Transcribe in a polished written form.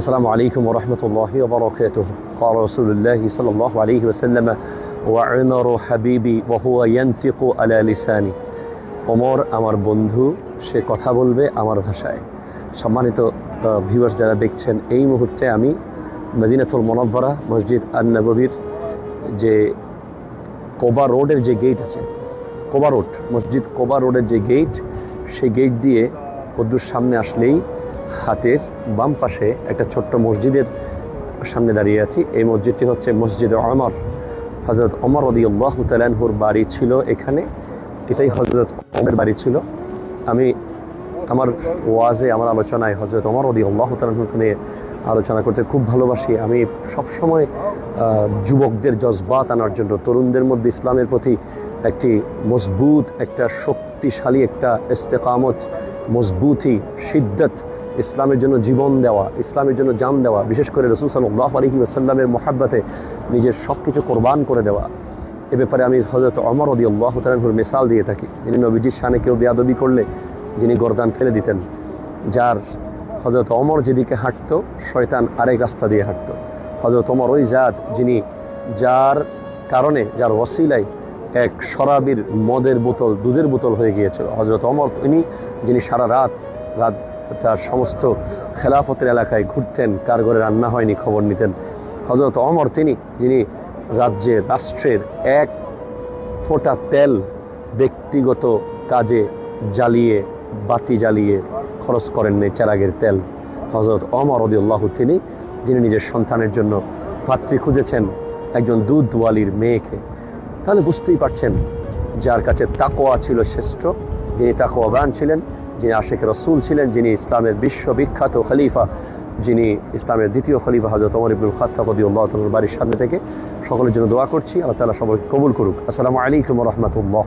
السلام عليكم ورحمة الله وبركاته. قال رسول الله صلى الله عليه وسلم وعمر حبيبي وهو ينطق على لساني. ওমর আমার বন্ধু, সে কথা বলবে আমার ভাষায়। সম্মানিত ভিউয়ার্স যারা দেখছেন, এই মুহূর্তে আমি মদিনাতুল মুনাওয়ারা মসজিদ আন-নববীর যে কোবা রোডের যে গেট আছে, কোবা রোড মসজিদ কোবা রোডের যে গেট, সেই গেট দিয়ে কদ্দুর সামনে আসলেই হাতের বাম পাশে একটা ছোট্ট মসজিদের সামনে দাঁড়িয়ে আছি। এই মসজিদটি হচ্ছে মসজিদে ওমর। হযরত ওমর রাদিয়াল্লাহু তাআলা আনহুর বাড়ি ছিল এখানে, এটাই হযরত ওমরের বাড়ি ছিল। আমি আমার ওয়াজে, আমার আলোচনায় হযরত ওমর রাদিয়াল্লাহু তাআলা আনহুকে নিয়ে আলোচনা করতে খুব ভালোবাসি। আমি সবসময় যুবকদের জজবাত আনার জন্য, তরুণদের মধ্যে ইসলামের প্রতি একটি মজবুত, একটা শক্তিশালী একটা ইস্তেকামত, মজবুতি, শিদ্দত, ইসলামের জন্য জীবন দেওয়া, ইসলামের জন্য জান দেওয়া, বিশেষ করে রাসূল সাল্লাল্লাহু আলাইহি ওয়াসাল্লামের মহাব্বতে নিজের সব কিছু কোরবান করে দেওয়া, এ ব্যাপারে আমি হযরত ওমর রাদিয়াল্লাহু তাআলা আনহুর মিসাল দিয়ে থাকি। যিনি নবীজির শানে কেউ বেয়াদবি করলে যিনি গর্দান ফেলে দিতেন, যার হযরত ওমর যেদিকে হাঁটতো শয়তান আরেক রাস্তা দিয়ে হাঁটতো। হযরত ওমর ওই জাত যিনি, যার কারণে, যার ওসিলায় এক শরাবির মদের বোতল দুধের বোতল হয়ে গিয়েছিল। হযরত ওমর তিনি যিনি সারা রাত তার সমস্ত খেলাফতের এলাকায় ঘুরতেন, কার ঘরে রান্না হয়নি খবর নিতেন। হযরত ওমর তিনি যিনি রাজ্যের, রাষ্ট্রের এক ফোঁটা তেল ব্যক্তিগত কাজে জ্বালিয়ে, বাতি জ্বালিয়ে খরচ করেননি চেরাগের তেল। হযরত ওমর রাদিয়াল্লাহু তিনি যিনি নিজের সন্তানের জন্য পাত্রী খুঁজেছেন একজন দুধওয়ালির মেয়েকে। তাহলে বুঝতেই পারছেন, যার কাছে তাকওয়া ছিল শ্রেষ্ঠ, যিনি তাকওয়াবান ছিলেন, যিনি আশিক রাসূল ছিলেন, যিনি ইসলামের বিশ্ববিখ্যাত খলিফা, যিনি ইসলামের দ্বিতীয় খলিফা হযরত ওমর ইবনুল খাত্তাব রাদিয়াল্লাহু তাআলার বাড়ির সামনে থেকে। সকলের জন্য দোয়া করছি, আল্লাহ তাআলা সবাইকে কবুল করুক। আসসালামু আলাইকুম ওয়া রাহমাতুল্লাহ।